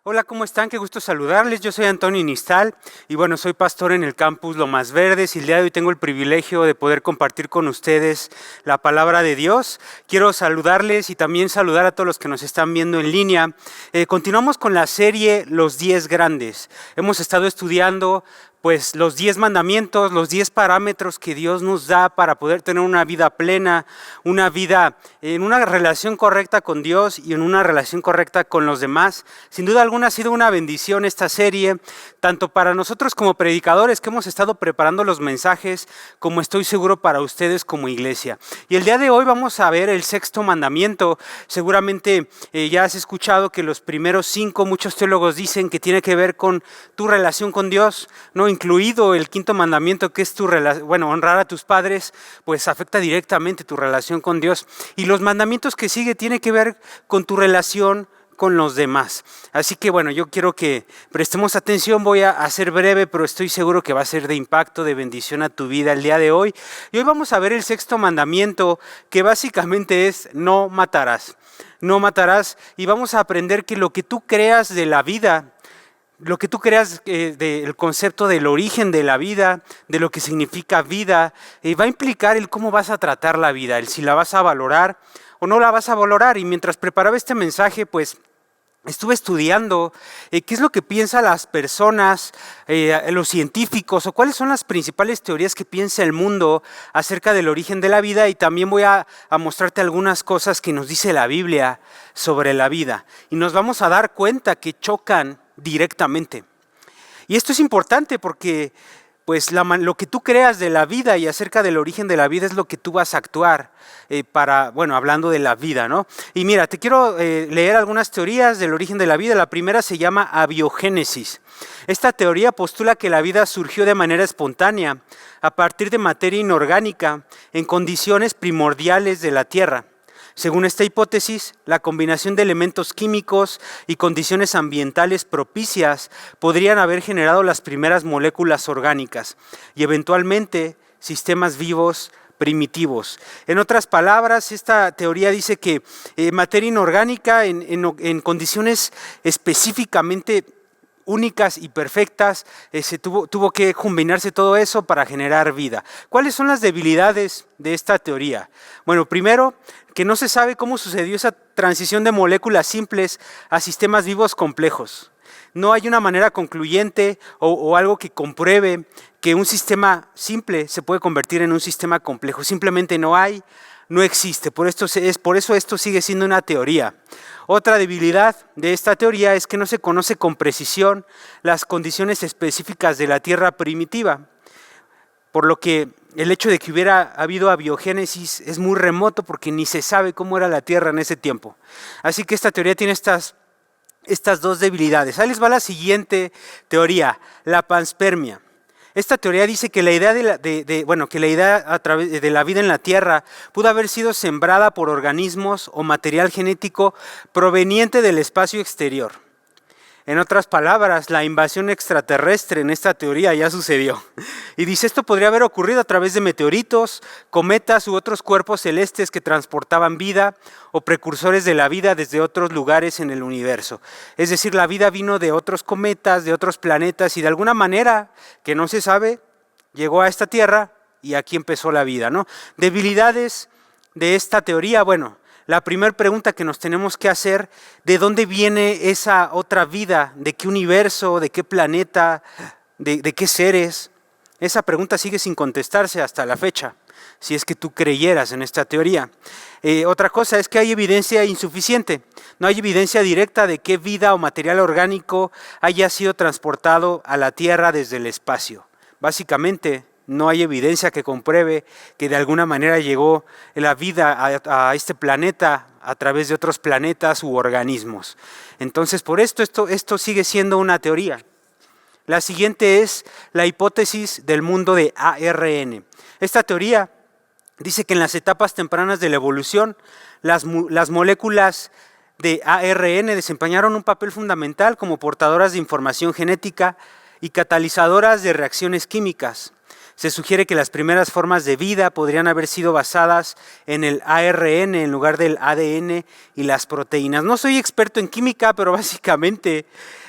Hola, ¿cómo están? Qué gusto saludarles. Yo soy Antonio Nistal y bueno, soy pastor en el campus Lomas Verdes y el día de hoy tengo el privilegio de poder compartir con ustedes la palabra de Dios. Quiero saludarles y también saludar a todos los que nos están viendo en línea. Continuamos con la serie Los 10 Grandes. Hemos estado estudiando pues los 10 mandamientos, los 10 parámetros que Dios nos da para poder tener una vida plena, una vida en una relación correcta con Dios y en una relación correcta con los demás. Sin duda alguna ha sido una bendición esta serie, tanto para nosotros como predicadores que hemos estado preparando los mensajes, como estoy seguro para ustedes como iglesia. Y el día de hoy vamos a ver el sexto mandamiento. Seguramente ya has escuchado que los primeros 5, muchos teólogos dicen que tiene que ver con tu relación con Dios, ¿no? Incluido el quinto mandamiento, que es honrar a tus padres, pues afecta directamente tu relación con Dios. Y los mandamientos que sigue tienen que ver con tu relación con los demás. Así que bueno, yo quiero que prestemos atención. Voy a ser breve, pero estoy seguro que va a ser de impacto, de bendición a tu vida el día de hoy. Y hoy vamos a ver el sexto mandamiento, que básicamente es no matarás. No matarás, y vamos a aprender que lo que tú creas de la vida, lo que tú creas del concepto del origen de la vida, de lo que significa vida, va a implicar el cómo vas a tratar la vida, el si la vas a valorar o no la vas a valorar. Y mientras preparaba este mensaje, pues estuve estudiando qué es lo que piensan las personas, los científicos, o cuáles son las principales teorías que piensa el mundo acerca del origen de la vida, y también voy a mostrarte algunas cosas que nos dice la Biblia sobre la vida. Y nos vamos a dar cuenta que chocan directamente. Y esto es importante porque pues lo que tú creas de la vida y acerca del origen de la vida es lo que tú vas a actuar hablando de la vida, ¿no? Y mira, te quiero leer algunas teorías del origen de la vida. La primera se llama abiogénesis. Esta teoría postula que la vida surgió de manera espontánea, a partir de materia inorgánica, en condiciones primordiales de la Tierra. Según esta hipótesis, la combinación de elementos químicos y condiciones ambientales propicias podrían haber generado las primeras moléculas orgánicas y eventualmente sistemas vivos primitivos. En otras palabras, esta teoría dice que materia inorgánica en condiciones específicamente únicas y perfectas, tuvo que combinarse todo eso para generar vida. ¿Cuáles son las debilidades de esta teoría? Bueno, primero, que no se sabe cómo sucedió esa transición de moléculas simples a sistemas vivos complejos. No hay una manera concluyente o algo que compruebe que un sistema simple se puede convertir en un sistema complejo. Simplemente no hay, no existe. Por eso esto sigue siendo una teoría. Otra debilidad de esta teoría es que no se conoce con precisión las condiciones específicas de la Tierra primitiva, por lo que el hecho de que hubiera habido abiogénesis es muy remoto porque ni se sabe cómo era la Tierra en ese tiempo. Así que esta teoría tiene estas dos debilidades. Ahí les va la siguiente teoría, la panspermia. Esta teoría dice que la idea a través de la vida en la Tierra pudo haber sido sembrada por organismos o material genético proveniente del espacio exterior. En otras palabras, la invasión extraterrestre en esta teoría ya sucedió. Y dice, esto podría haber ocurrido a través de meteoritos, cometas u otros cuerpos celestes que transportaban vida o precursores de la vida desde otros lugares en el universo. Es decir, la vida vino de otros cometas, de otros planetas, y de alguna manera que no se sabe, llegó a esta Tierra y aquí empezó la vida, ¿no? Debilidades de esta teoría, bueno, la primera pregunta que nos tenemos que hacer, ¿de dónde viene esa otra vida? ¿De qué universo? ¿De qué planeta? ¿De qué seres? Esa pregunta sigue sin contestarse hasta la fecha, si es que tú creyeras en esta teoría. Otra cosa es que hay evidencia insuficiente. No hay evidencia directa de qué vida o material orgánico haya sido transportado a la Tierra desde el espacio. Básicamente, no hay evidencia que compruebe que de alguna manera llegó la vida a este planeta a través de otros planetas u organismos. Entonces, por esto sigue siendo una teoría. La siguiente es la hipótesis del mundo de ARN. Esta teoría dice que en las etapas tempranas de la evolución, las moléculas de ARN desempeñaron un papel fundamental como portadoras de información genética y catalizadoras de reacciones químicas. Se sugiere que las primeras formas de vida podrían haber sido basadas en el ARN en lugar del ADN y las proteínas. No soy experto en química, pero básicamente,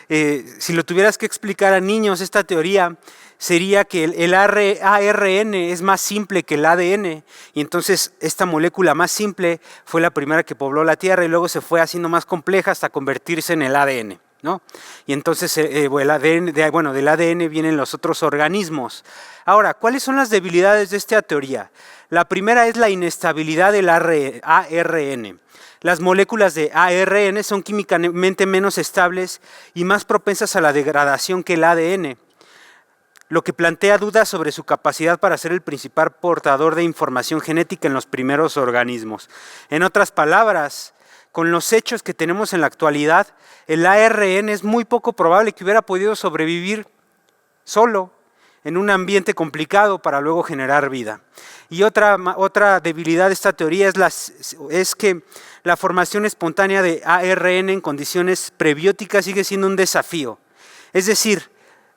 si lo tuvieras que explicar a niños, esta teoría sería que el ARN es más simple que el ADN, y entonces esta molécula más simple fue la primera que pobló la Tierra y luego se fue haciendo más compleja hasta convertirse en el ADN, ¿no? Y entonces del ADN vienen los otros organismos. Ahora, ¿cuáles son las debilidades de esta teoría? La primera es la inestabilidad del ARN. Las moléculas de ARN son químicamente menos estables y más propensas a la degradación que el ADN, lo que plantea dudas sobre su capacidad para ser el principal portador de información genética en los primeros organismos. En otras palabras, con los hechos que tenemos en la actualidad, el ARN es muy poco probable que hubiera podido sobrevivir solo en un ambiente complicado para luego generar vida. Y otra debilidad de esta teoría es que la formación espontánea de ARN en condiciones prebióticas sigue siendo un desafío. Es decir,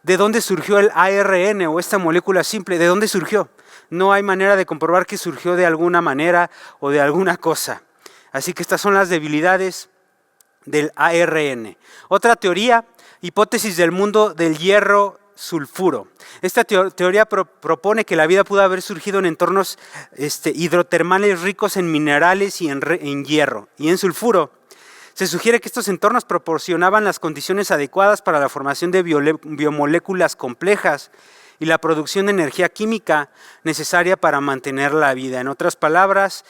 ¿de dónde surgió el ARN o esta molécula simple? ¿De dónde surgió? No hay manera de comprobar que surgió de alguna manera o de alguna cosa. Así que estas son las debilidades del ARN. Otra teoría, hipótesis del mundo del hierro sulfuro. Esta teoría propone que la vida pudo haber surgido en entornos hidrotermales ricos en minerales y en hierro y en sulfuro. Se sugiere que estos entornos proporcionaban las condiciones adecuadas para la formación de biomoléculas complejas y la producción de energía química necesaria para mantener la vida. En otras palabras,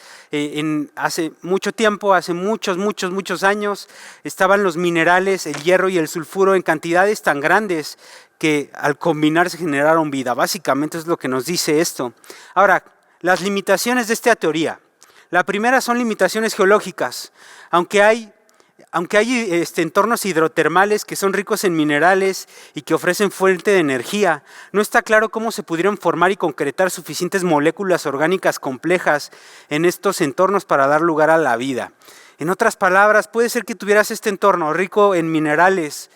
hace mucho tiempo, hace muchos años, estaban los minerales, el hierro y el sulfuro en cantidades tan grandes que al combinarse generaron vida. Básicamente es lo que nos dice esto. Ahora, las limitaciones de esta teoría. La primera son limitaciones geológicas. Aunque hay entornos hidrotermales que son ricos en minerales y que ofrecen fuente de energía, no está claro cómo se pudieron formar y concretar suficientes moléculas orgánicas complejas en estos entornos para dar lugar a la vida. En otras palabras, puede ser que tuvieras este entorno rico en minerales,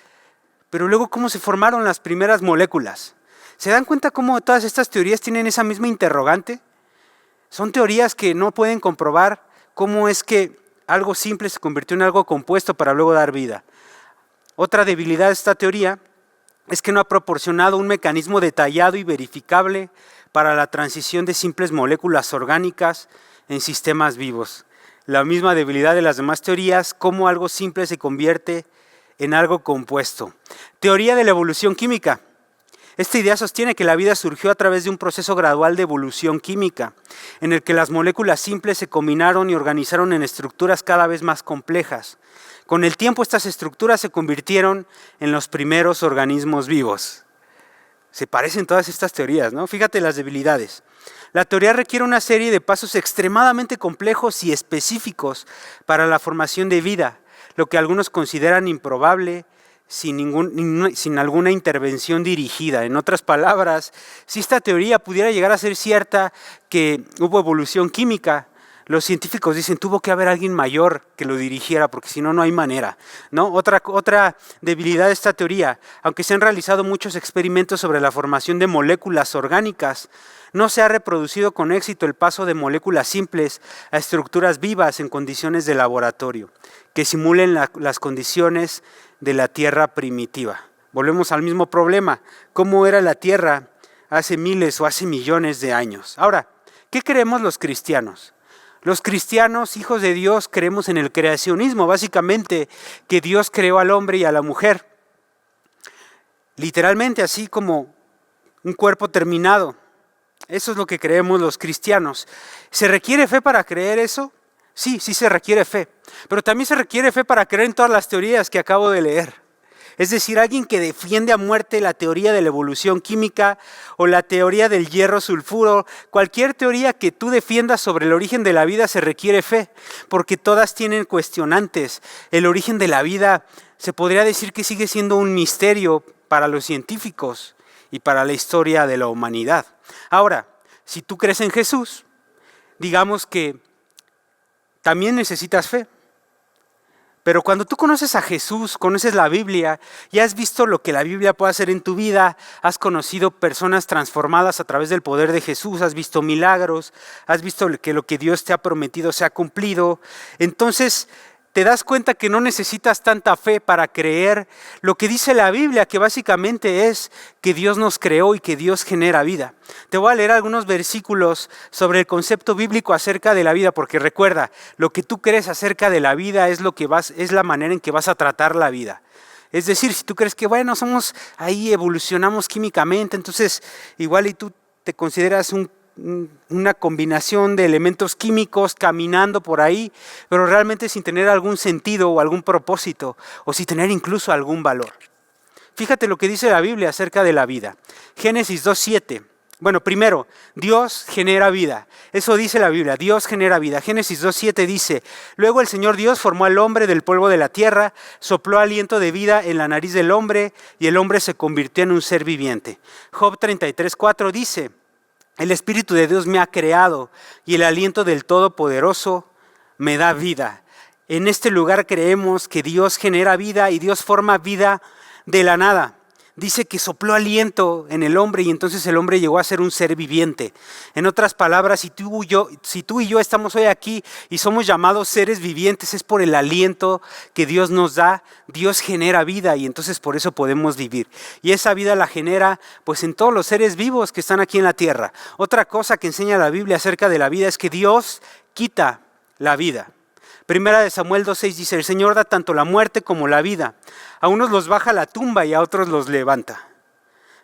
pero luego ¿cómo se formaron las primeras moléculas? ¿Se dan cuenta cómo todas estas teorías tienen esa misma interrogante? Son teorías que no pueden comprobar cómo es que algo simple se convirtió en algo compuesto para luego dar vida. Otra debilidad de esta teoría es que no ha proporcionado un mecanismo detallado y verificable para la transición de simples moléculas orgánicas en sistemas vivos. La misma debilidad de las demás teorías, cómo algo simple se convierte en algo compuesto. Teoría de la evolución química. Esta idea sostiene que la vida surgió a través de un proceso gradual de evolución química, en el que las moléculas simples se combinaron y organizaron en estructuras cada vez más complejas. Con el tiempo, estas estructuras se convirtieron en los primeros organismos vivos. Se parecen todas estas teorías, ¿no? Fíjate las debilidades. La teoría requiere una serie de pasos extremadamente complejos y específicos para la formación de vida, lo que algunos consideran improbable, sin alguna intervención dirigida. En otras palabras, si esta teoría pudiera llegar a ser cierta, que hubo evolución química, los científicos dicen tuvo que haber alguien mayor que lo dirigiera, porque si no, no hay manera, ¿no? Otra debilidad de esta teoría, aunque se han realizado muchos experimentos sobre la formación de moléculas orgánicas, no se ha reproducido con éxito el paso de moléculas simples a estructuras vivas en condiciones de laboratorio, que simulen las condiciones de la Tierra primitiva. Volvemos al mismo problema, ¿cómo era la Tierra hace miles o hace millones de años? Ahora, ¿qué creemos los cristianos? Los cristianos, hijos de Dios, creemos en el creacionismo, básicamente que Dios creó al hombre y a la mujer, literalmente así como un cuerpo terminado. Eso es lo que creemos los cristianos. ¿Se requiere fe para creer eso? Sí se requiere fe, pero también se requiere fe para creer en todas las teorías que acabo de leer. Es decir, alguien que defiende a muerte la teoría de la evolución química o la teoría del hierro sulfuro, cualquier teoría que tú defiendas sobre el origen de la vida se requiere fe, porque todas tienen cuestionantes. El origen de la vida se podría decir que sigue siendo un misterio para los científicos y para la historia de la humanidad. Ahora, si tú crees en Jesús, digamos que también necesitas fe, Pero cuando tú conoces a Jesús, conoces la Biblia y has visto lo que la Biblia puede hacer en tu vida, has conocido personas transformadas a través del poder de Jesús, has visto milagros, has visto que lo que Dios te ha prometido se ha cumplido, entonces te das cuenta que no necesitas tanta fe para creer lo que dice la Biblia, que básicamente es que Dios nos creó y que Dios genera vida. Te voy a leer algunos versículos sobre el concepto bíblico acerca de la vida, porque recuerda, lo que tú crees acerca de la vida es la manera en que vas a tratar la vida. Es decir, si tú crees que somos ahí, evolucionamos químicamente, entonces igual y tú te consideras una combinación de elementos químicos caminando por ahí, pero realmente sin tener algún sentido o algún propósito, o sin tener incluso algún valor. Fíjate lo que dice la Biblia acerca de la vida. Génesis 2:7. Bueno, primero, Dios genera vida. Eso dice la Biblia, Dios genera vida. Génesis 2:7 dice: luego el Señor Dios formó al hombre del polvo de la tierra, sopló aliento de vida en la nariz del hombre, y el hombre se convirtió en un ser viviente. Job 33:4 dice: el Espíritu de Dios me ha creado y el aliento del Todopoderoso me da vida. En este lugar creemos que Dios genera vida y Dios forma vida de la nada. Dice que sopló aliento en el hombre y entonces el hombre llegó a ser un ser viviente. En otras palabras, si tú y yo estamos hoy aquí y somos llamados seres vivientes, es por el aliento que Dios nos da. Dios genera vida y entonces por eso podemos vivir. Y esa vida la genera pues en todos los seres vivos que están aquí en la tierra. Otra cosa que enseña la Biblia acerca de la vida es que Dios quita la vida. Primera de Samuel 2:6 dice: el Señor da tanto la muerte como la vida. A unos los baja a la tumba y a otros los levanta.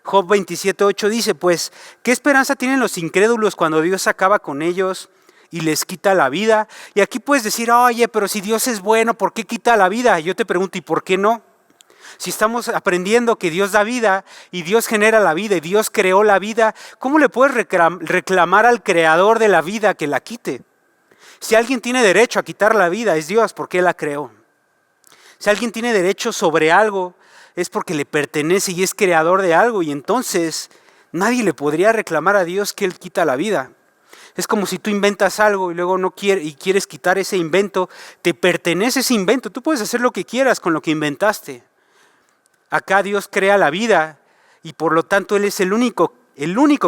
Job 27:8 dice: pues, ¿qué esperanza tienen los incrédulos cuando Dios acaba con ellos y les quita la vida? Y aquí puedes decir: oye, pero si Dios es bueno, ¿por qué quita la vida? Y yo te pregunto, ¿y por qué no? Si estamos aprendiendo que Dios da vida y Dios genera la vida y Dios creó la vida, ¿cómo le puedes reclamar al creador de la vida que la quite? Si alguien tiene derecho a quitar la vida, es Dios, porque Él la creó. Si alguien tiene derecho sobre algo, es porque le pertenece y es creador de algo. Y entonces nadie le podría reclamar a Dios que Él quita la vida. Es como si tú inventas algo y luego no quieres quitar ese invento. Te pertenece ese invento. Tú puedes hacer lo que quieras con lo que inventaste. Acá Dios crea la vida y por lo tanto Él es el único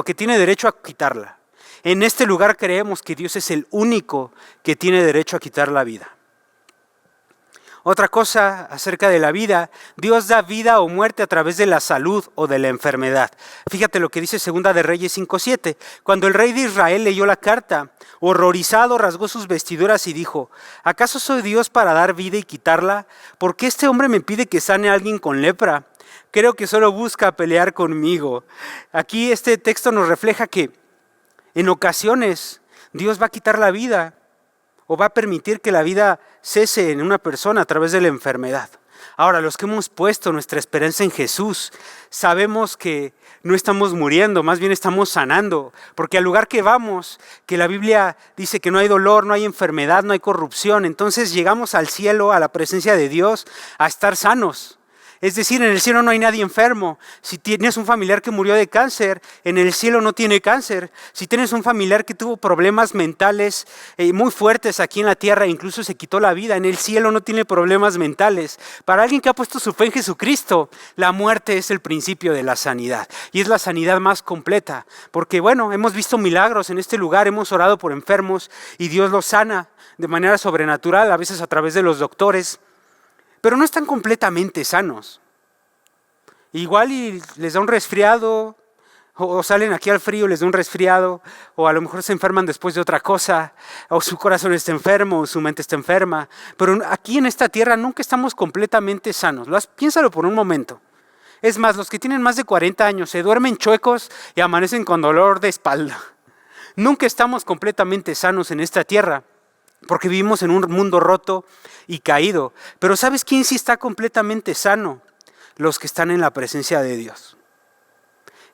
que tiene derecho a quitarla. En este lugar creemos que Dios es el único que tiene derecho a quitar la vida. Otra cosa acerca de la vida: Dios da vida o muerte a través de la salud o de la enfermedad. Fíjate lo que dice Segunda de Reyes 5:7. Cuando el rey de Israel leyó la carta, horrorizado rasgó sus vestiduras y dijo: ¿acaso soy Dios para dar vida y quitarla? ¿Por qué este hombre me pide que sane a alguien con lepra? Creo que solo busca pelear conmigo. Aquí este texto nos refleja que en ocasiones Dios va a quitar la vida o va a permitir que la vida cese en una persona a través de la enfermedad. Ahora, los que hemos puesto nuestra esperanza en Jesús, sabemos que no estamos muriendo, más bien estamos sanando, porque al lugar que vamos, que la Biblia dice que no hay dolor, no hay enfermedad, no hay corrupción, entonces llegamos al cielo, a la presencia de Dios, a estar sanos. Es decir, en el cielo no hay nadie enfermo. Si tienes un familiar que murió de cáncer, en el cielo no tiene cáncer. Si tienes un familiar que tuvo problemas mentales muy fuertes aquí en la tierra, incluso se quitó la vida, en el cielo no tiene problemas mentales. Para alguien que ha puesto su fe en Jesucristo, la muerte es el principio de la sanidad. Y es la sanidad más completa. Porque hemos visto milagros en este lugar, hemos orado por enfermos y Dios los sana de manera sobrenatural, a veces a través de los doctores. Pero no están completamente sanos. Igual y les da un resfriado, o salen aquí al frío y les da un resfriado, o a lo mejor se enferman después de otra cosa, o su corazón está enfermo, o su mente está enferma. Pero aquí en esta tierra nunca estamos completamente sanos. Piénsalo por un momento. Es más, los que tienen más de 40 años se duermen chuecos y amanecen con dolor de espalda. Nunca estamos completamente sanos en esta tierra, porque vivimos en un mundo roto y caído. Pero ¿sabes quién sí está completamente sano? Los que están en la presencia de Dios.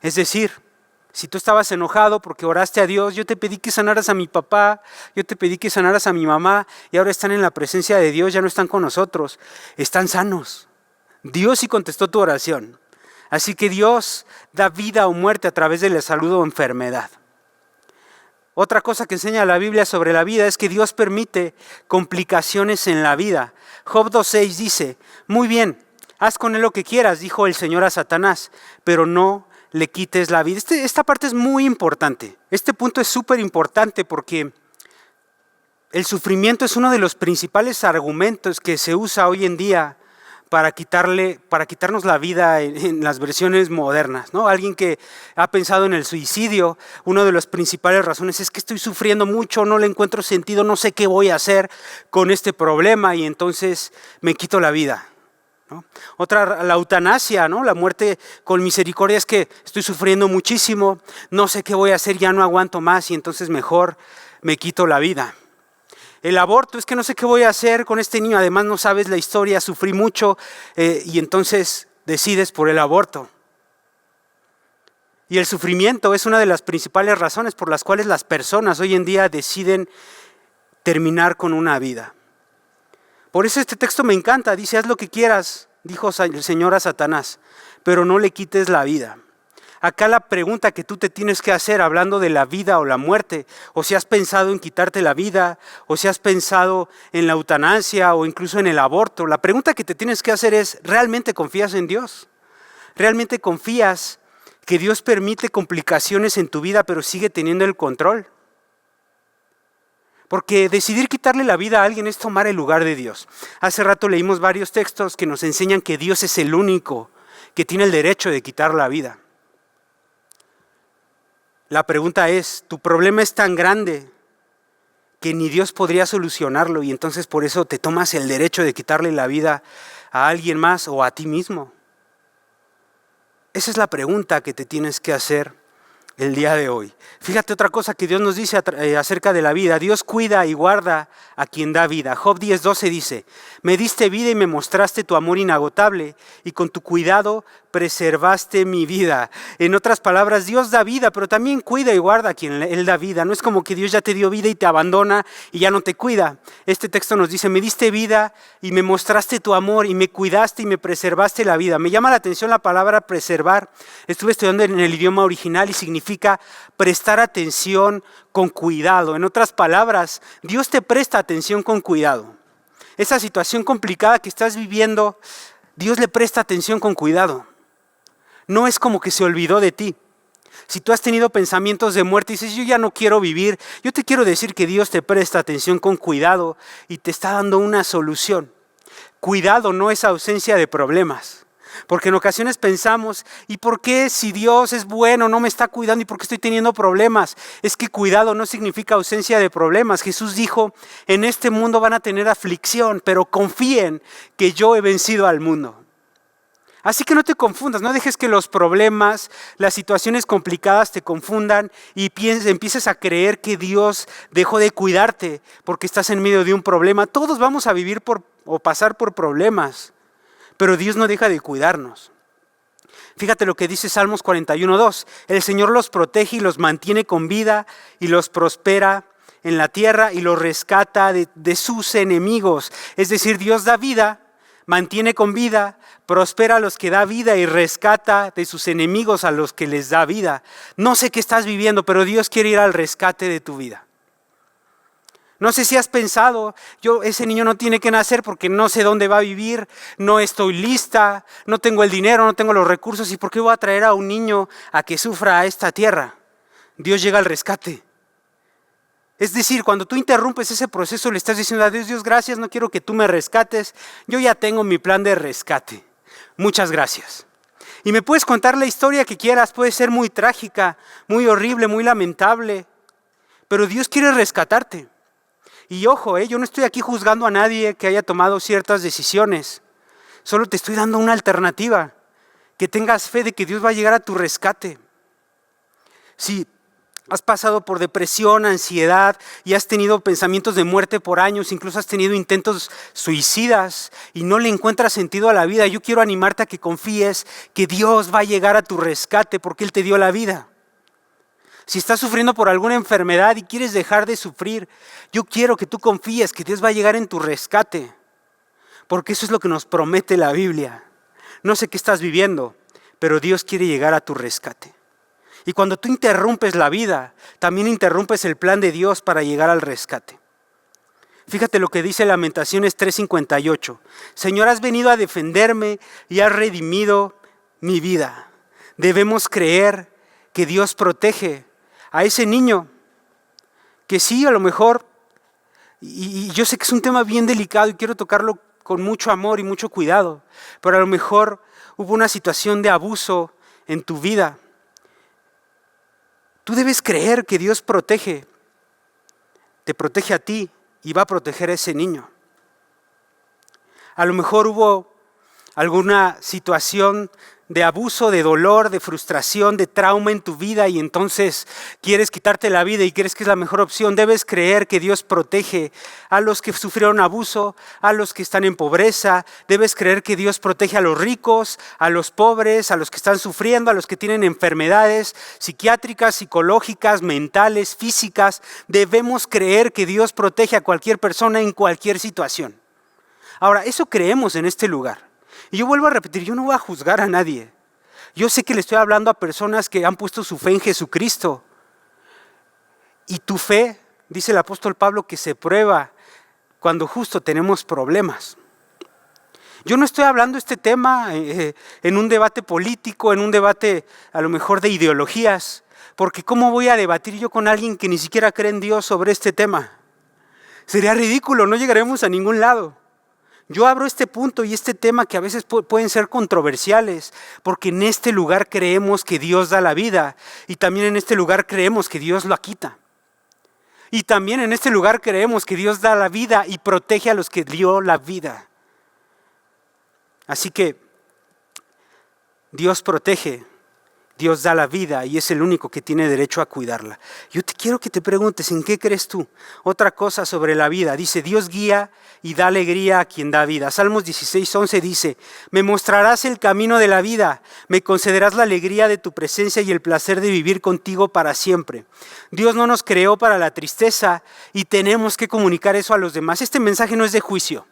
Es decir, si tú estabas enojado porque oraste a Dios, yo te pedí que sanaras a mi papá, yo te pedí que sanaras a mi mamá, y ahora están en la presencia de Dios, ya no están con nosotros, están sanos. Dios sí contestó tu oración. Así que Dios da vida o muerte a través de la salud o enfermedad. Otra cosa que enseña la Biblia sobre la vida es que Dios permite complicaciones en la vida. Job 2:6 dice, muy bien, haz con él lo que quieras, dijo el Señor a Satanás, pero no le quites la vida. Esta parte es muy importante. Este punto es súper importante porque el sufrimiento es uno de los principales argumentos que se usa hoy en día para quitarnos la vida en las versiones modernas, ¿no? Alguien que ha pensado en el suicidio, una de las principales razones es que estoy sufriendo mucho, no le encuentro sentido, no sé qué voy a hacer con este problema y entonces me quito la vida, ¿no? Otra, la eutanasia, ¿no? La muerte con misericordia es que estoy sufriendo muchísimo, no sé qué voy a hacer, ya no aguanto más y entonces mejor me quito la vida. El aborto es que no sé qué voy a hacer con este niño, además no sabes la historia, sufrí mucho y entonces decides por el aborto. Y el sufrimiento es una de las principales razones por las cuales las personas hoy en día deciden terminar con una vida. Por eso este texto me encanta, dice, haz lo que quieras, dijo el Señor a Satanás, pero no le quites la vida. Acá la pregunta que tú te tienes que hacer hablando de la vida o la muerte, o si has pensado en quitarte la vida, o si has pensado en la eutanasia o incluso en el aborto, la pregunta que te tienes que hacer es, ¿realmente confías en Dios? ¿Realmente confías que Dios permite complicaciones en tu vida pero sigue teniendo el control? Porque decidir quitarle la vida a alguien es tomar el lugar de Dios. Hace rato leímos varios textos que nos enseñan que Dios es el único que tiene el derecho de quitar la vida. La pregunta es, ¿tu problema es tan grande que ni Dios podría solucionarlo y entonces por eso te tomas el derecho de quitarle la vida a alguien más o a ti mismo? Esa es la pregunta que te tienes que hacer el día de hoy. Fíjate otra cosa que Dios nos dice acerca de la vida. Dios cuida y guarda a quien da vida. Job 10:12 dice, me diste vida y me mostraste tu amor inagotable y con tu cuidado preservaste mi vida. En otras palabras, Dios da vida, pero también cuida y guarda a quien Él da vida. No es como que Dios ya te dio vida y te abandona y ya no te cuida. Este texto nos dice, me diste vida y me mostraste tu amor y me cuidaste y me preservaste la vida. Me llama la atención la palabra preservar. Estuve estudiando en el idioma original y significa prestar atención con cuidado. En otras palabras, Dios te presta atención con cuidado. Esa situación complicada que estás viviendo, Dios le presta atención con cuidado. No es como que se olvidó de ti. Si tú has tenido pensamientos de muerte y dices, yo ya no quiero vivir, yo te quiero decir que Dios te presta atención con cuidado y te está dando una solución. Cuidado no es ausencia de problemas. Porque en ocasiones pensamos, ¿y por qué si Dios es bueno no me está cuidando y por qué estoy teniendo problemas? Es que cuidado no significa ausencia de problemas. Jesús dijo, en este mundo van a tener aflicción, pero confíen que yo he vencido al mundo. Así que no te confundas, no dejes que los problemas, las situaciones complicadas te confundan y empieces a creer que Dios dejó de cuidarte porque estás en medio de un problema. Todos vamos a vivir o pasar por problemas, pero Dios no deja de cuidarnos. Fíjate lo que dice Salmos 41:2. El Señor los protege y los mantiene con vida y los prospera en la tierra y los rescata de sus enemigos. Es decir, Dios da vida, mantiene con vida, prospera a los que da vida y rescata de sus enemigos a los que les da vida. No sé qué estás viviendo, pero Dios quiere ir al rescate de tu vida. No sé si has pensado, ese niño no tiene que nacer porque no sé dónde va a vivir, no estoy lista, no tengo el dinero, no tengo los recursos, ¿y por qué voy a traer a un niño a que sufra a esta tierra? Dios llega al rescate. Es decir, cuando tú interrumpes ese proceso, le estás diciendo a Dios, Dios, gracias, no quiero que tú me rescates, yo ya tengo mi plan de rescate. Muchas gracias. Y me puedes contar la historia que quieras, puede ser muy trágica, muy horrible, muy lamentable, pero Dios quiere rescatarte. Y ojo, yo no estoy aquí juzgando a nadie que haya tomado ciertas decisiones, solo te estoy dando una alternativa, que tengas fe de que Dios va a llegar a tu rescate. Si has pasado por depresión, ansiedad y has tenido pensamientos de muerte por años, incluso has tenido intentos suicidas y no le encuentras sentido a la vida, yo quiero animarte a que confíes que Dios va a llegar a tu rescate porque Él te dio la vida. Si estás sufriendo por alguna enfermedad y quieres dejar de sufrir, yo quiero que tú confíes que Dios va a llegar en tu rescate, porque eso es lo que nos promete la Biblia. No sé qué estás viviendo, pero Dios quiere llegar a tu rescate. Y cuando tú interrumpes la vida, también interrumpes el plan de Dios para llegar al rescate. Fíjate lo que dice Lamentaciones 3:58. Señor, has venido a defenderme y has redimido mi vida. Debemos creer que Dios protege a ese niño, que sí, a lo mejor, y yo sé que es un tema bien delicado y quiero tocarlo con mucho amor y mucho cuidado, pero a lo mejor hubo una situación de abuso en tu vida. Tú debes creer que Dios te protege a ti y va a proteger a ese niño. A lo mejor hubo alguna situación de abuso, de dolor, de frustración, de trauma en tu vida y entonces quieres quitarte la vida y crees que es la mejor opción. Debes creer que Dios protege a los que sufrieron abuso, a los que están en pobreza. Debes creer que Dios protege a los ricos, a los pobres, a los que están sufriendo, a los que tienen enfermedades psiquiátricas, psicológicas, mentales, físicas. Debemos creer que Dios protege a cualquier persona en cualquier situación. Ahora, eso creemos en este lugar. Y yo vuelvo a repetir, yo no voy a juzgar a nadie. Yo sé que le estoy hablando a personas que han puesto su fe en Jesucristo. Y tu fe, dice el apóstol Pablo, que se prueba cuando justo tenemos problemas. Yo no estoy hablando este tema en un debate político, en un debate a lo mejor de ideologías, porque ¿cómo voy a debatir yo con alguien que ni siquiera cree en Dios sobre este tema? Sería ridículo, no llegaremos a ningún lado. Yo abro este punto y este tema que a veces pueden ser controversiales, porque en este lugar creemos que Dios da la vida y también en este lugar creemos que Dios la quita. Y también en este lugar creemos que Dios da la vida y protege a los que dio la vida. Así que Dios protege, Dios da la vida y es el único que tiene derecho a cuidarla. Yo te quiero que te preguntes, ¿en qué crees tú? Otra cosa sobre la vida. Dice, Dios guía y da alegría a quien da vida. Salmos 16:11 dice, me mostrarás el camino de la vida, me concederás la alegría de tu presencia y el placer de vivir contigo para siempre. Dios no nos creó para la tristeza y tenemos que comunicar eso a los demás. Este mensaje no es de juicio.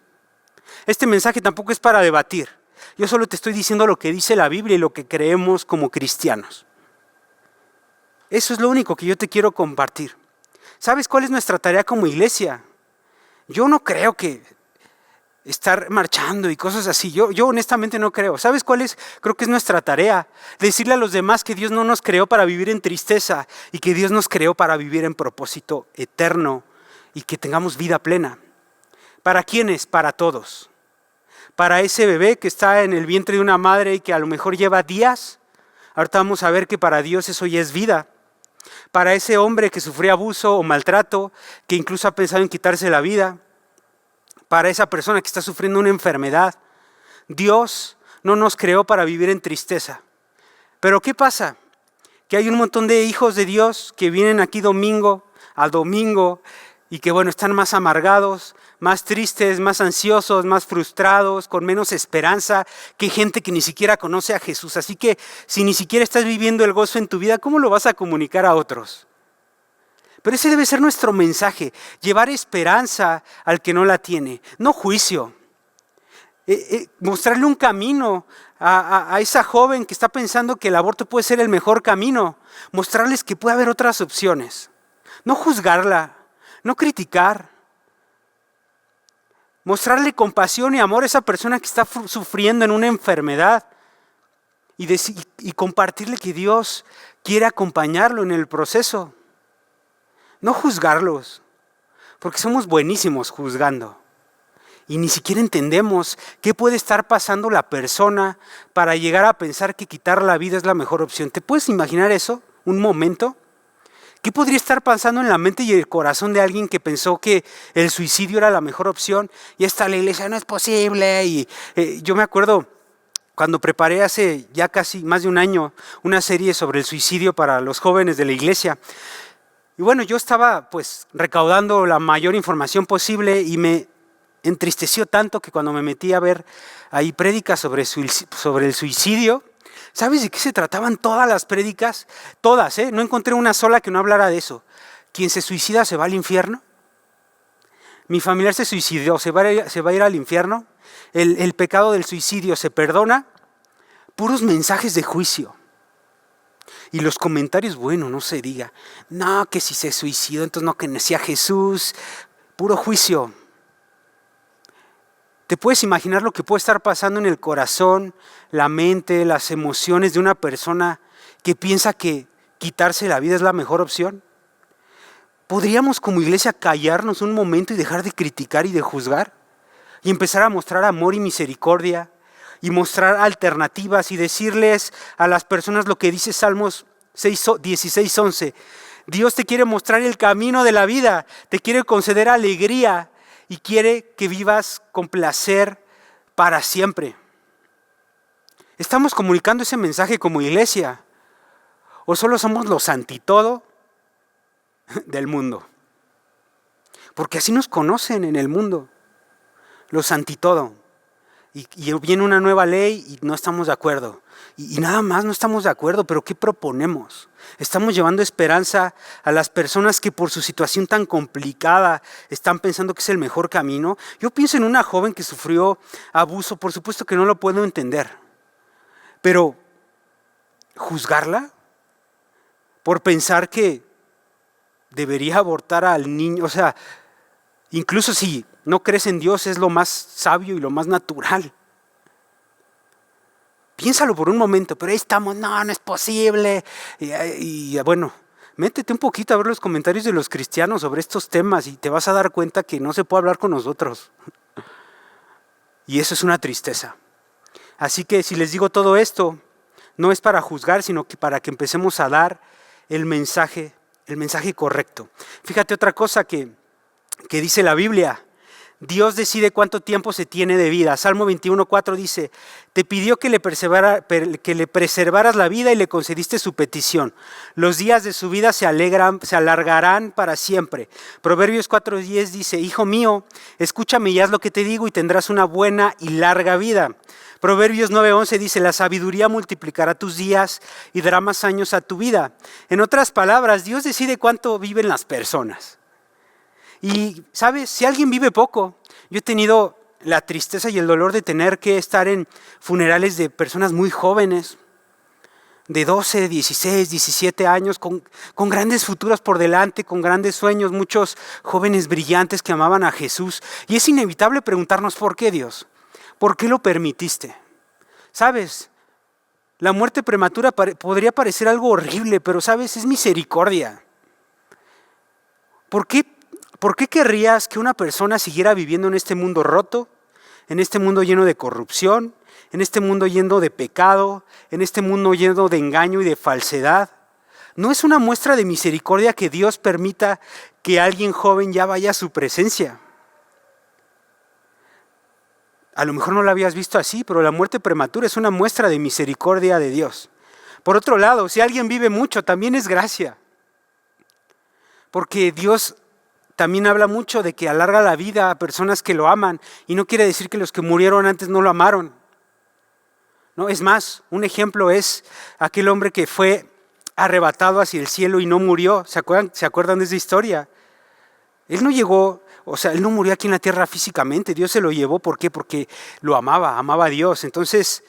Este mensaje tampoco es para debatir. Yo solo te estoy diciendo lo que dice la Biblia y lo que creemos como cristianos. Eso es lo único que yo te quiero compartir. ¿Sabes cuál es nuestra tarea como iglesia? Yo no creo que estar marchando y cosas así. Yo honestamente no creo. ¿Sabes cuál es? Creo que es nuestra tarea. Decirle a los demás que Dios no nos creó para vivir en tristeza y que Dios nos creó para vivir en propósito eterno y que tengamos vida plena. ¿Para quiénes? Para todos. Para ese bebé que está en el vientre de una madre y que a lo mejor lleva días. Ahorita vamos a ver que para Dios eso ya es vida. Para ese hombre que sufrió abuso o maltrato, que incluso ha pensado en quitarse la vida. Para esa persona que está sufriendo una enfermedad. Dios no nos creó para vivir en tristeza. Pero ¿qué pasa? Que hay un montón de hijos de Dios que vienen aquí domingo a domingo y que están más amargados, más tristes, más ansiosos, más frustrados, con menos esperanza que gente que ni siquiera conoce a Jesús. Así que si ni siquiera estás viviendo el gozo en tu vida, ¿cómo lo vas a comunicar a otros? Pero ese debe ser nuestro mensaje, llevar esperanza al que no la tiene, no juicio. Mostrarle un camino a esa joven que está pensando que el aborto puede ser el mejor camino. Mostrarles que puede haber otras opciones. No juzgarla, no criticar. Mostrarle compasión y amor a esa persona que está sufriendo en una enfermedad y compartirle que Dios quiere acompañarlo en el proceso. No juzgarlos, porque somos buenísimos juzgando. Y ni siquiera entendemos qué puede estar pasando la persona para llegar a pensar que quitar la vida es la mejor opción. ¿Te puedes imaginar eso? ¿Un momento? ¿Qué podría estar pasando en la mente y el corazón de alguien que pensó que el suicidio era la mejor opción? Y esta la iglesia no es posible. Y yo me acuerdo cuando preparé hace ya casi más de un año una serie sobre el suicidio para los jóvenes de la iglesia. Y yo estaba recaudando la mayor información posible y me entristeció tanto que cuando me metí a ver ahí prédicas sobre el suicidio, ¿sabes de qué se trataban todas las prédicas? Todas, no encontré una sola que no hablara de eso. ¿Quién se suicida se va al infierno? Mi familiar se suicidó, se va a ir al infierno. El pecado del suicidio se perdona. Puros mensajes de juicio. Y los comentarios, bueno, no se diga. No, que si se suicidó, entonces no, que decía Jesús. Puro juicio. ¿Te puedes imaginar lo que puede estar pasando en el corazón, la mente, las emociones de una persona que piensa que quitarse la vida es la mejor opción? ¿Podríamos como iglesia callarnos un momento y dejar de criticar y de juzgar? Y empezar a mostrar amor y misericordia y mostrar alternativas y decirles a las personas lo que dice Salmos 16:11. Dios te quiere mostrar el camino de la vida, te quiere conceder alegría y quiere que vivas con placer para siempre. ¿Estamos comunicando ese mensaje como iglesia? ¿O solo somos los antitodo del mundo? Porque así nos conocen en el mundo, los antitodo. Y viene una nueva ley y no estamos de acuerdo. Y nada más no estamos de acuerdo, pero ¿qué proponemos? Estamos llevando esperanza a las personas que por su situación tan complicada están pensando que es el mejor camino. Yo pienso en una joven que sufrió abuso, por supuesto que no lo puedo entender. Pero, ¿juzgarla? Por pensar que debería abortar al niño, o sea, incluso si no crees en Dios es lo más sabio y lo más natural. Piénsalo por un momento, pero ahí estamos, no es posible. Y bueno, métete un poquito a ver los comentarios de los cristianos sobre estos temas y te vas a dar cuenta que no se puede hablar con nosotros. Y eso es una tristeza. Así que si les digo todo esto, no es para juzgar, sino que para que empecemos a dar el mensaje correcto. Fíjate otra cosa que dice la Biblia. Dios decide cuánto tiempo se tiene de vida. Salmo 21:4 dice, te pidió que le preservaras la vida y le concediste su petición. Los días de su vida se alargarán para siempre. Proverbios 4:10 dice, hijo mío, escúchame y haz lo que te digo y tendrás una buena y larga vida. Proverbios 9:11 dice, la sabiduría multiplicará tus días y dará más años a tu vida. En otras palabras, Dios decide cuánto viven las personas. Y, ¿sabes? Si alguien vive poco, yo he tenido la tristeza y el dolor de tener que estar en funerales de personas muy jóvenes, de 12, 16, 17 años, con grandes futuros por delante, con grandes sueños, muchos jóvenes brillantes que amaban a Jesús. Y es inevitable preguntarnos, ¿por qué, Dios? ¿Por qué lo permitiste? ¿Sabes? La muerte prematura podría parecer algo horrible, pero, ¿sabes? Es misericordia. ¿Por qué querrías que una persona siguiera viviendo en este mundo roto, en este mundo lleno de corrupción, en este mundo lleno de pecado, en este mundo lleno de engaño y de falsedad? ¿No es una muestra de misericordia que Dios permita que alguien joven ya vaya a su presencia? A lo mejor no lo habías visto así, pero la muerte prematura es una muestra de misericordia de Dios. Por otro lado, si alguien vive mucho, también es gracia. Porque Dios también habla mucho de que alarga la vida a personas que lo aman, y no quiere decir que los que murieron antes no lo amaron. No, es más, un ejemplo es aquel hombre que fue arrebatado hacia el cielo y no murió. ¿Se acuerdan de esa historia? Él no llegó, él no murió aquí en la tierra físicamente, Dios se lo llevó. ¿Por qué? Porque lo amaba a Dios. Entonces,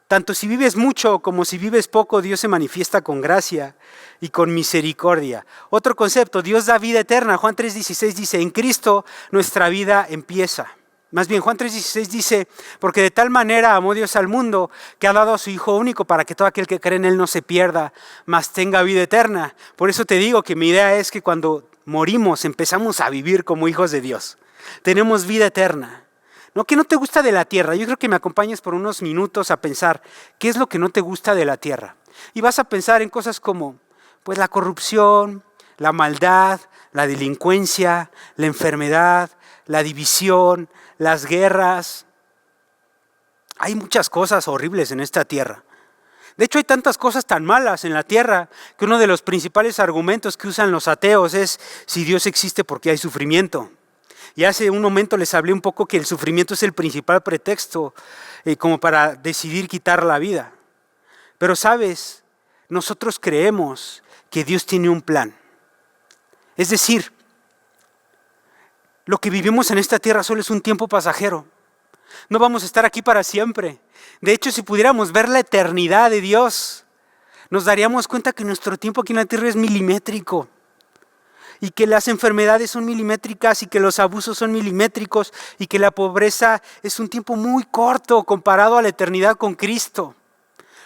tanto si vives mucho como si vives poco, Dios se manifiesta con gracia y con misericordia. Otro concepto, Dios da vida eterna. Juan 3:16 dice, en Cristo nuestra vida empieza. Más bien, Juan 3:16 dice, porque de tal manera amó Dios al mundo que ha dado a su Hijo único para que todo aquel que cree en Él no se pierda, mas tenga vida eterna. Por eso te digo que mi idea es que cuando morimos empezamos a vivir como hijos de Dios. Tenemos vida eterna. No, ¿qué no te gusta de la tierra? Yo creo que me acompañes por unos minutos a pensar qué es lo que no te gusta de la tierra. Y vas a pensar en cosas como, pues la corrupción, la maldad, la delincuencia, la enfermedad, la división, las guerras. Hay muchas cosas horribles en esta tierra. De hecho, hay tantas cosas tan malas en la tierra que uno de los principales argumentos que usan los ateos es, si Dios existe, ¿por qué hay sufrimiento? Y hace un momento les hablé un poco que el sufrimiento es el principal pretexto como para decidir quitar la vida. Pero sabes, nosotros creemos que Dios tiene un plan. Es decir, lo que vivimos en esta tierra solo es un tiempo pasajero. No vamos a estar aquí para siempre. De hecho, si pudiéramos ver la eternidad de Dios, nos daríamos cuenta que nuestro tiempo aquí en la tierra es milimétrico y que las enfermedades son milimétricas y que los abusos son milimétricos y que la pobreza es un tiempo muy corto comparado a la eternidad con Cristo.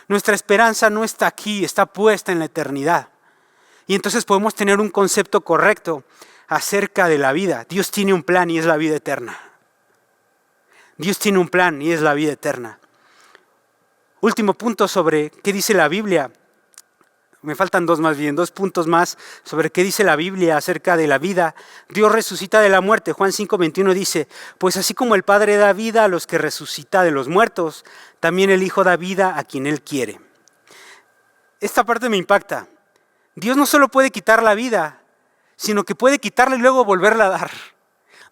Nuestra esperanza no está aquí, está puesta en la eternidad. Y entonces podemos tener un concepto correcto acerca de la vida. Dios tiene un plan y es la vida eterna. Dios tiene un plan y es la vida eterna. Último punto sobre qué dice la Biblia. Me faltan dos puntos más sobre qué dice la Biblia acerca de la vida. Dios resucita de la muerte. Juan 5:21 dice, pues así como el Padre da vida a los que resucita de los muertos, también el Hijo da vida a quien Él quiere. Esta parte me impacta. Dios no solo puede quitar la vida, sino que puede quitarla y luego volverla a dar.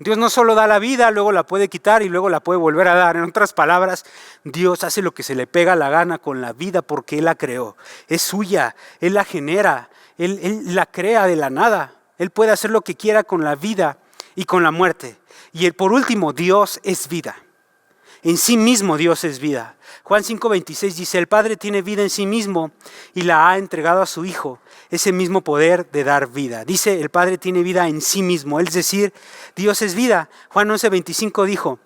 Dios no solo da la vida, luego la puede quitar y luego la puede volver a dar. En otras palabras, Dios hace lo que se le pega la gana con la vida porque Él la creó. Es suya, Él la genera, Él la crea de la nada. Él puede hacer lo que quiera con la vida y con la muerte. Y por último, Dios es vida. En sí mismo Dios es vida. Juan 5:26 dice, el Padre tiene vida en sí mismo y la ha entregado a su Hijo, ese mismo poder de dar vida. Dice, el Padre tiene vida en sí mismo, es decir, Dios es vida. Juan 11:25 dijo,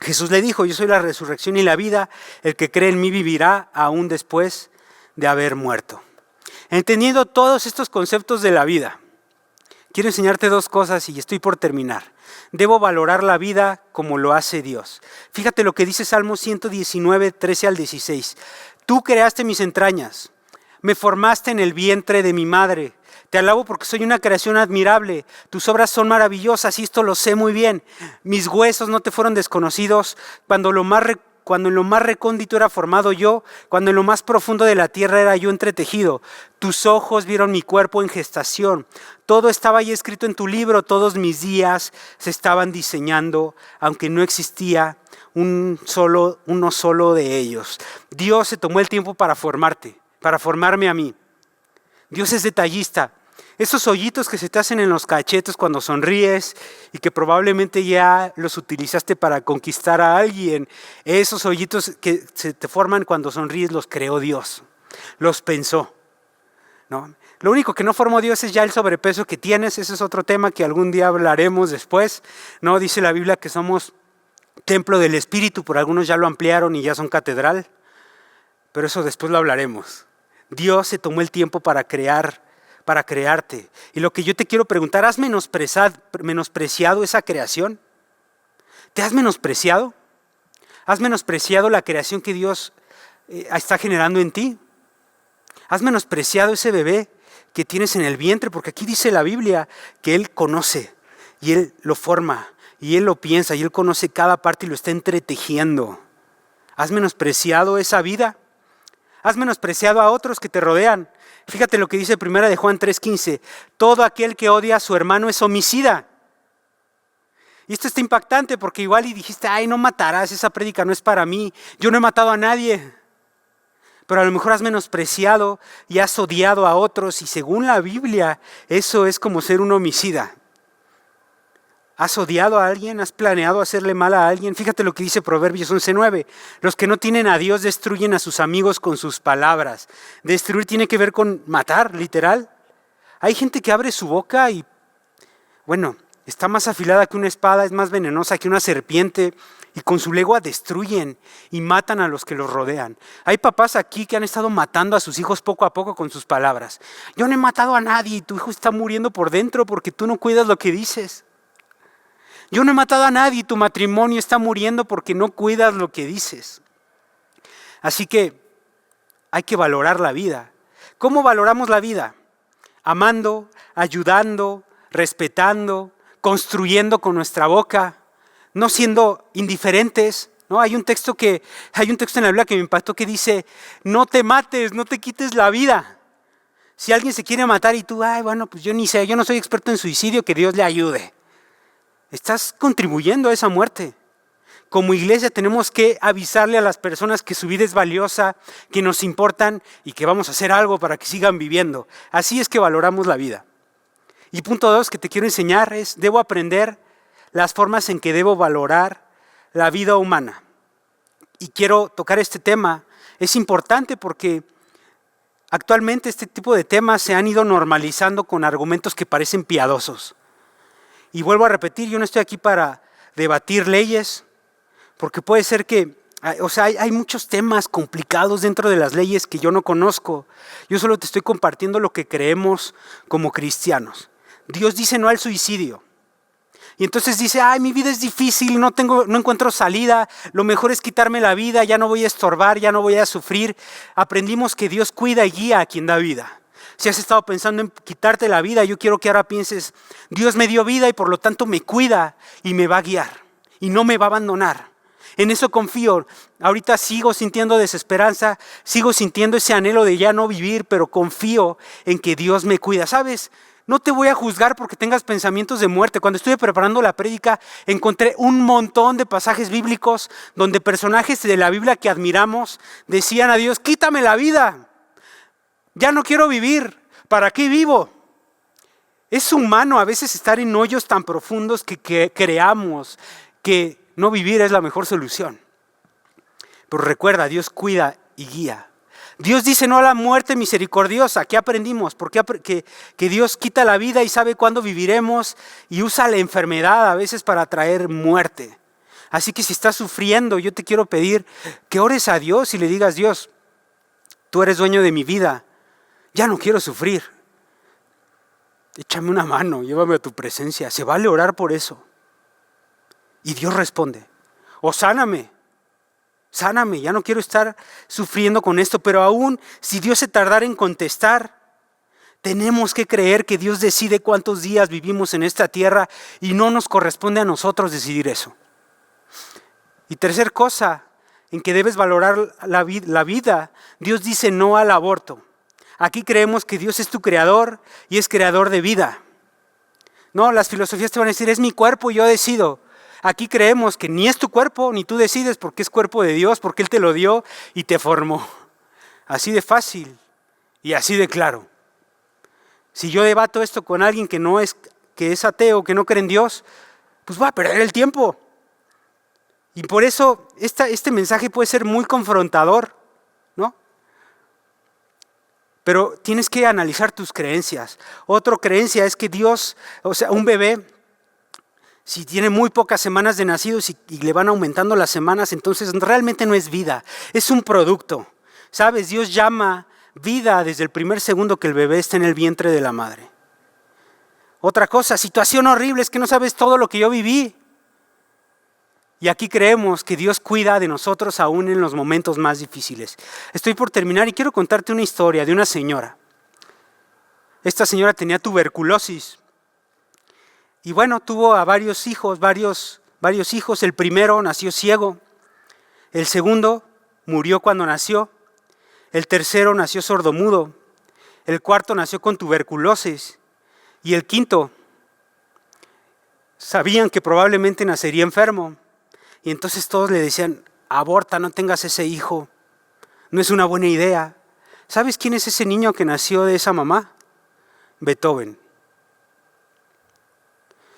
Jesús le dijo, yo soy la resurrección y la vida, el que cree en mí vivirá aún después de haber muerto. Entendiendo todos estos conceptos de la vida, quiero enseñarte dos cosas y estoy por terminar. Debo valorar la vida como lo hace Dios. Fíjate lo que dice Salmo 119, 13 al 16. Tú creaste mis entrañas, me formaste en el vientre de mi madre. Te alabo porque soy una creación admirable. Tus obras son maravillosas y esto lo sé muy bien. Mis huesos no te fueron desconocidos cuando en lo más recóndito era formado yo, cuando en lo más profundo de la tierra era yo entretejido. Tus ojos vieron mi cuerpo en gestación. Todo estaba ahí escrito en tu libro, todos mis días se estaban diseñando, aunque no existía uno solo de ellos. Dios se tomó el tiempo para formarte, para formarme a mí. Dios es detallista. Esos hoyitos que se te hacen en los cachetes cuando sonríes y que probablemente ya los utilizaste para conquistar a alguien, esos hoyitos que se te forman cuando sonríes los creó Dios, los pensó, ¿no? Lo único que no formó Dios es ya el sobrepeso que tienes. Ese es otro tema que algún día hablaremos después, ¿no? Dice la Biblia que somos templo del Espíritu, por algunos ya lo ampliaron y ya son catedral, pero eso después lo hablaremos. Dios se tomó el tiempo para crearte. Y lo que yo te quiero preguntar, ¿has menospreciado esa creación? ¿Te has menospreciado? ¿Has menospreciado la creación que Dios está generando en ti? ¿Has menospreciado ese bebé que tienes en el vientre? Porque aquí dice la Biblia que Él conoce y Él lo forma y Él lo piensa y Él conoce cada parte y lo está entretejiendo. ¿Has menospreciado esa vida? ¿Has menospreciado a otros que te rodean? Fíjate lo que dice 1 de Juan 3:15. Todo aquel que odia a su hermano es homicida. Y esto está impactante porque igual y dijiste, ay, no matarás, esa prédica no es para mí. Yo no he matado a nadie. Pero a lo mejor has menospreciado y has odiado a otros y según la Biblia, eso es como ser un homicida. ¿Has odiado a alguien? ¿Has planeado hacerle mal a alguien? Fíjate lo que dice Proverbios 11:9. Los que no tienen a Dios destruyen a sus amigos con sus palabras. Destruir tiene que ver con matar, literal. Hay gente que abre su boca y, bueno, está más afilada que una espada, es más venenosa que una serpiente y con su lengua destruyen y matan a los que los rodean. Hay papás aquí que han estado matando a sus hijos poco a poco con sus palabras. Yo no he matado a nadie y tu hijo está muriendo por dentro porque tú no cuidas lo que dices. Yo no he matado a nadie y tu matrimonio está muriendo porque no cuidas lo que dices. Así que hay que valorar la vida. ¿Cómo valoramos la vida? Amando, ayudando, respetando, construyendo con nuestra boca, no siendo indiferentes, ¿no? Hay un texto en la Biblia que me impactó que dice, no te mates, no te quites la vida. Si alguien se quiere matar y tú, ay, bueno, pues yo ni sé, yo no soy experto en suicidio, que Dios le ayude. Estás contribuyendo a esa muerte. Como iglesia tenemos que avisarle a las personas que su vida es valiosa, que nos importan y que vamos a hacer algo para que sigan viviendo. Así es que valoramos la vida. Y punto 2 que te quiero enseñar es, debo aprender las formas en que debo valorar la vida humana. Y quiero tocar este tema. Es importante porque Actualmente este tipo de temas se han ido normalizando con argumentos que parecen piadosos. Y vuelvo a repetir, yo no estoy aquí para debatir leyes, porque puede ser que, hay muchos temas complicados dentro de las leyes que yo no conozco. Yo solo te estoy compartiendo lo que creemos como cristianos. Dios dice no al suicidio. Y entonces dice, mi vida es difícil, no encuentro salida, lo mejor es quitarme la vida, ya no voy a estorbar, ya no voy a sufrir. Aprendimos que Dios cuida y guía a quien da vida. Si has estado pensando en quitarte la vida, yo quiero que ahora pienses, Dios me dio vida y por lo tanto me cuida y me va a guiar y no me va a abandonar. En eso confío. Ahorita sigo sintiendo desesperanza, sigo sintiendo ese anhelo de ya no vivir, pero confío en que Dios me cuida. ¿Sabes? No te voy a juzgar porque tengas pensamientos de muerte. Cuando estuve preparando la prédica, encontré un montón de pasajes bíblicos donde personajes de la Biblia que admiramos decían a Dios, quítame la vida. Ya no quiero vivir. ¿Para qué vivo? Es humano a veces estar en hoyos tan profundos que creamos que no vivir es la mejor solución. Pero recuerda, Dios cuida y guía. Dios dice no a la muerte misericordiosa. ¿Qué aprendimos? Porque que Dios quita la vida y sabe cuándo viviremos y usa la enfermedad a veces para traer muerte. Así que si estás sufriendo, yo te quiero pedir que ores a Dios y le digas, Dios, tú eres dueño de mi vida. Ya no quiero sufrir. Échame una mano, llévame a tu presencia. Se vale orar por eso. Y Dios responde, o sáname, ya no quiero estar sufriendo con esto. Pero aún si Dios se tardara en contestar, tenemos que creer que Dios decide cuántos días vivimos en esta tierra y no nos corresponde a nosotros decidir eso. Y tercer cosa en que debes valorar la vida, Dios dice no al aborto. Aquí creemos que Dios es tu creador y es creador de vida. No, las filosofías te van a decir, es mi cuerpo y yo decido. Aquí creemos que ni es tu cuerpo, ni tú decides porque es cuerpo de Dios, porque Él te lo dio y te formó. Así de fácil y así de claro. Si yo debato esto con alguien que es ateo, que no cree en Dios, pues voy a perder el tiempo. Y por eso este mensaje puede ser muy confrontador, ¿no? Pero tienes que analizar tus creencias. Otra creencia es que Dios, un bebé, si tiene muy pocas semanas de nacidos y le van aumentando las semanas, entonces realmente no es vida, es un producto. ¿Sabes? Dios llama vida desde el primer segundo que el bebé está en el vientre de la madre. Otra cosa, situación horrible, es que no sabes todo lo que yo viví. Y aquí creemos que Dios cuida de nosotros aún en los momentos más difíciles. Estoy por terminar y quiero contarte una historia de una señora. Esta señora tenía tuberculosis. Y bueno, tuvo a varios hijos. El primero nació ciego. El segundo murió cuando nació. El tercero nació sordomudo. El cuarto nació con tuberculosis. Y el quinto, sabían que probablemente nacería enfermo. Y entonces todos le decían, aborta, no tengas ese hijo. No es una buena idea. ¿Sabes quién es ese niño que nació de esa mamá? Beethoven.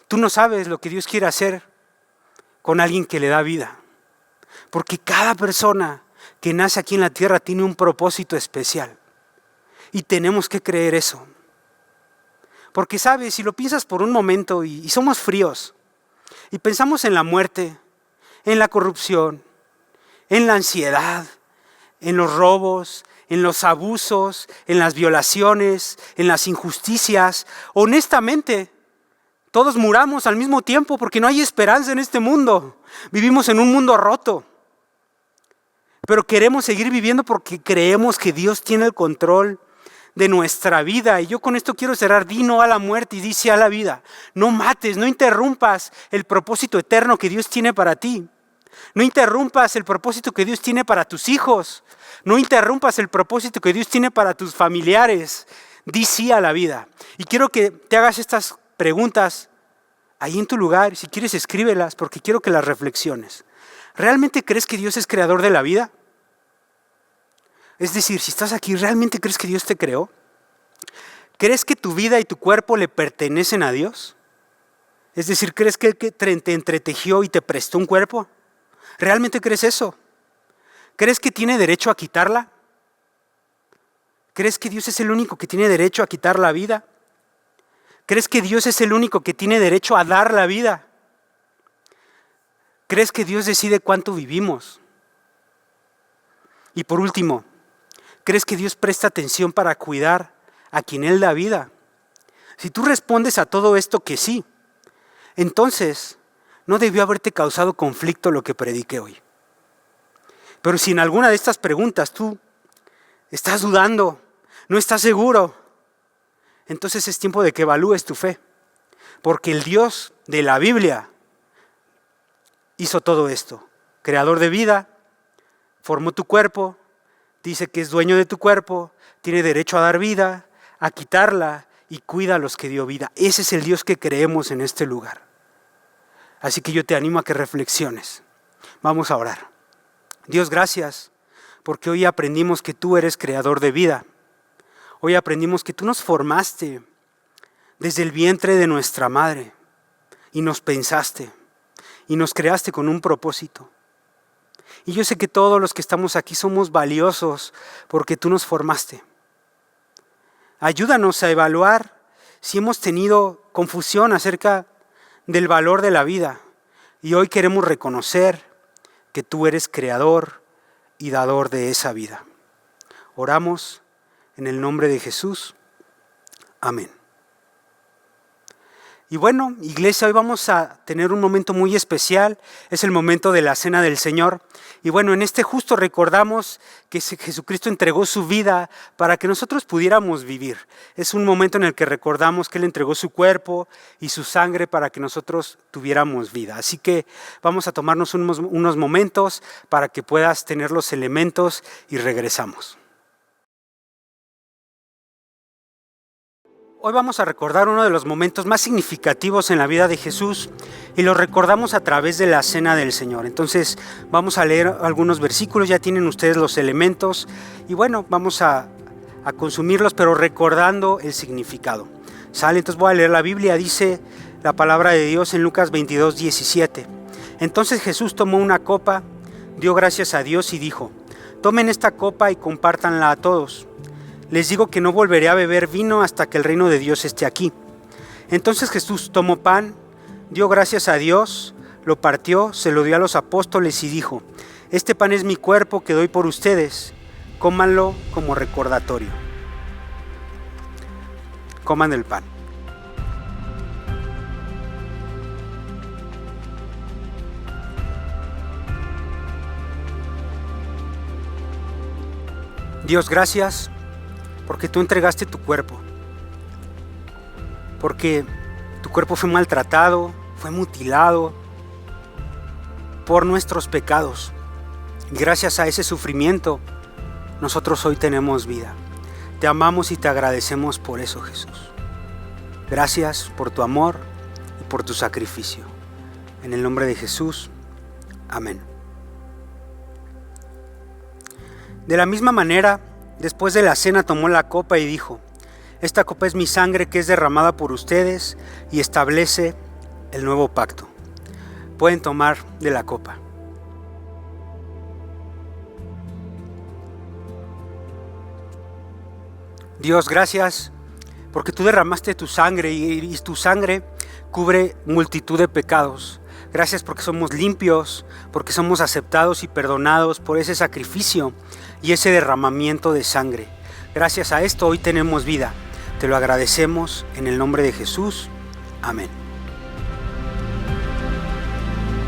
Tú no sabes lo que Dios quiere hacer con alguien que le da vida. Porque cada persona que nace aquí en la tierra tiene un propósito especial. Y tenemos que creer eso. Porque sabes, si lo piensas por un momento y somos fríos y pensamos en la muerte, en la corrupción, en la ansiedad, en los robos, en los abusos, en las violaciones, en las injusticias, honestamente, todos muramos al mismo tiempo porque no hay esperanza en este mundo. Vivimos en un mundo roto. Pero queremos seguir viviendo porque creemos que Dios tiene el control de nuestra vida. Y yo con esto quiero cerrar. Di no a la muerte y di sí a la vida. No mates, no interrumpas el propósito eterno que Dios tiene para ti. No interrumpas el propósito que Dios tiene para tus hijos. No interrumpas el propósito que Dios tiene para tus familiares. Di sí a la vida. Y quiero que te hagas estas preguntas ahí en tu lugar. Si quieres, escríbelas porque quiero que las reflexiones. ¿Realmente crees que Dios es creador de la vida? Es decir, si estás aquí, ¿realmente crees que Dios te creó? ¿Crees que tu vida y tu cuerpo le pertenecen a Dios? Es decir, ¿crees que Él te entretejió y te prestó un cuerpo? ¿Realmente crees eso? ¿Crees que tiene derecho a quitarla? ¿Crees que Dios es el único que tiene derecho a quitar la vida? ¿Crees que Dios es el único que tiene derecho a dar la vida? ¿Crees que Dios decide cuánto vivimos? Y por último, ¿crees que Dios presta atención para cuidar a quien Él da vida? Si tú respondes a todo esto que sí, entonces no debió haberte causado conflicto lo que prediqué hoy. Pero si en alguna de estas preguntas tú estás dudando, no estás seguro, entonces es tiempo de que evalúes tu fe. Porque el Dios de la Biblia hizo todo esto. Creador de vida, formó tu cuerpo, dice que es dueño de tu cuerpo, tiene derecho a dar vida, a quitarla y cuida a los que dio vida. Ese es el Dios que creemos en este lugar. Así que yo te animo a que reflexiones. Vamos a orar. Dios, gracias, porque hoy aprendimos que tú eres creador de vida. Hoy aprendimos que tú nos formaste desde el vientre de nuestra madre y nos pensaste y nos creaste con un propósito. Y yo sé que todos los que estamos aquí somos valiosos porque tú nos formaste. Ayúdanos a evaluar si hemos tenido confusión acerca del valor de la vida. Y hoy queremos reconocer que tú eres creador y dador de esa vida. Oramos en el nombre de Jesús. Amén. Y bueno, iglesia, hoy vamos a tener un momento muy especial. Es el momento de la Cena del Señor. Y bueno, en este justo recordamos que Jesucristo entregó su vida para que nosotros pudiéramos vivir. Es un momento en el que recordamos que Él entregó su cuerpo y su sangre para que nosotros tuviéramos vida. Así que vamos a tomarnos unos momentos para que puedas tener los elementos y regresamos. Hoy vamos a recordar uno de los momentos más significativos en la vida de Jesús y lo recordamos a través de la Cena del Señor. Entonces vamos a leer algunos versículos, ya tienen ustedes los elementos y bueno, vamos a consumirlos pero recordando el significado. ¿Sale? Entonces voy a leer la Biblia, dice la palabra de Dios en Lucas 22:17. Entonces Jesús tomó una copa, dio gracias a Dios y dijo: tomen esta copa y compártanla a todos. Les digo que no volveré a beber vino hasta que el reino de Dios esté aquí. Entonces Jesús tomó pan, dio gracias a Dios, lo partió, se lo dio a los apóstoles y dijo: este pan es mi cuerpo que doy por ustedes, cómanlo como recordatorio. Coman el pan. Dios, gracias porque tú entregaste tu cuerpo, porque tu cuerpo fue maltratado, fue mutilado por nuestros pecados. Y gracias a ese sufrimiento, nosotros hoy tenemos vida. Te amamos y te agradecemos por eso, Jesús. Gracias por tu amor y por tu sacrificio. En el nombre de Jesús, amén. De la misma manera, después de la cena tomó la copa y dijo: esta copa es mi sangre que es derramada por ustedes y establece el nuevo pacto. Pueden tomar de la copa. Dios, gracias porque tú derramaste tu sangre y tu sangre cubre multitud de pecados. Gracias porque somos limpios, porque somos aceptados y perdonados por ese sacrificio y ese derramamiento de sangre. Gracias a esto hoy tenemos vida. Te lo agradecemos en el nombre de Jesús. Amén.